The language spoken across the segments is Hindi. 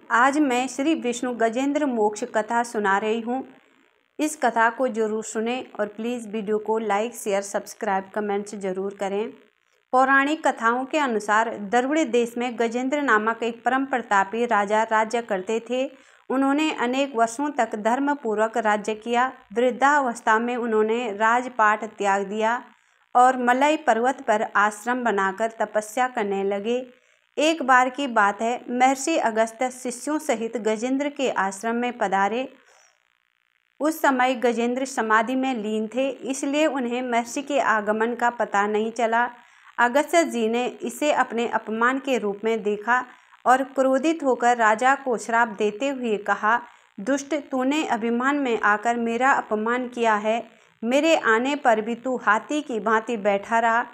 आज मैं श्री विष्णु गजेंद्र मोक्ष कथा सुना रही हूँ। इस कथा को जरूर सुनें और प्लीज़ वीडियो को लाइक, शेयर, सब्सक्राइब, कमेंट्स जरूर करें। पौराणिक कथाओं के अनुसार द्रविड़ देश में गजेंद्र नामक एक परम प्रतापी राजा राज्य करते थे। उन्होंने अनेक वर्षों तक धर्मपूर्वक राज्य किया। वृद्धावस्था में उन्होंने राजपाट त्याग दिया और मलय पर्वत पर आश्रम बनाकर तपस्या करने लगे। एक बार की बात है, महर्षि अगस्त्य शिष्यों सहित गजेंद्र के आश्रम में पधारे। उस समय गजेंद्र समाधि में लीन थे, इसलिए उन्हें महर्षि के आगमन का पता नहीं चला। अगस्त्य जी ने इसे अपने अपमान के रूप में देखा और क्रोधित होकर राजा को श्राप देते हुए कहा, दुष्ट, तूने अभिमान में आकर मेरा अपमान किया है। मेरे आने पर भी तू हाथी की भांति बैठा रहा।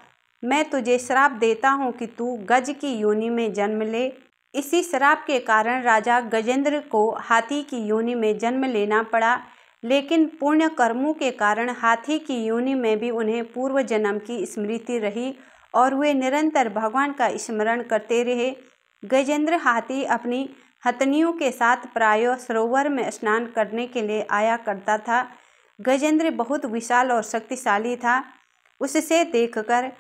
मैं तुझे श्राप देता हूँ कि तू गज की योनि में जन्म ले। इसी श्राप के कारण राजा गजेंद्र को हाथी की योनि में जन्म लेना पड़ा, लेकिन पुण्य कर्मों के कारण हाथी की योनि में भी उन्हें पूर्व जन्म की स्मृति रही और वे निरंतर भगवान का स्मरण करते रहे। गजेंद्र हाथी अपनी हथनियों के साथ प्रायः सरोवर में स्नान करने के लिए आया करता था। गजेंद्र बहुत विशाल और शक्तिशाली था। उससे देखकर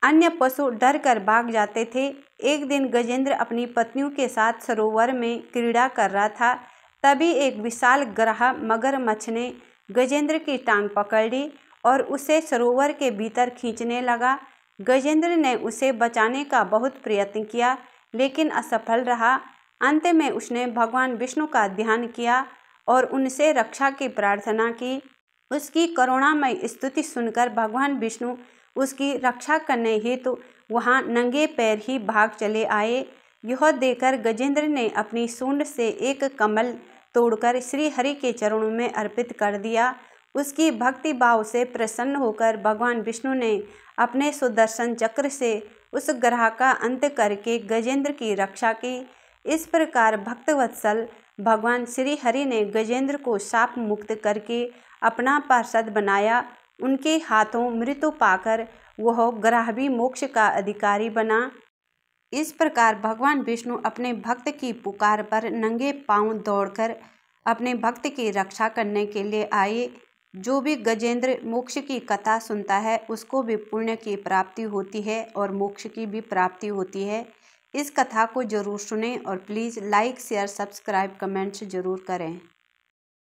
अन्य पशु डर कर भाग जाते थे। एक दिन गजेंद्र अपनी पत्नियों के साथ सरोवर में क्रीड़ा कर रहा था। तभी एक विशाल ग्राह मगरमच्छ ने गजेंद्र की टांग पकड़ ली और उसे सरोवर के भीतर खींचने लगा। गजेंद्र ने उसे बचाने का बहुत प्रयत्न किया, लेकिन असफल रहा। अंत में उसने भगवान विष्णु का ध्यान किया और उनसे रक्षा की प्रार्थना की। उसकी करुणामय स्तुति सुनकर भगवान विष्णु उसकी रक्षा करने हेतु वहां नंगे पैर ही भाग चले आए। यह देखकर गजेंद्र ने अपनी सूंड से एक कमल तोड़कर श्री हरि के चरणों में अर्पित कर दिया। उसकी भक्ति भाव से प्रसन्न होकर भगवान विष्णु ने अपने सुदर्शन चक्र से उस ग्रह का अंत करके गजेंद्र की रक्षा की। इस प्रकार भक्तवत्सल भगवान श्री हरि ने गजेंद्र को शाप मुक्त करके अपना पार्षद बनाया। उनके हाथों मृत्यु पाकर वह ग्रह भी मोक्ष का अधिकारी बना। इस प्रकार भगवान विष्णु अपने भक्त की पुकार पर नंगे पांव दौड़कर अपने भक्त की रक्षा करने के लिए आए। जो भी गजेंद्र मोक्ष की कथा सुनता है उसको भी पुण्य की प्राप्ति होती है और मोक्ष की भी प्राप्ति होती है। इस कथा को जरूर सुनें और please like, share, subscribe, comments जरूर करें।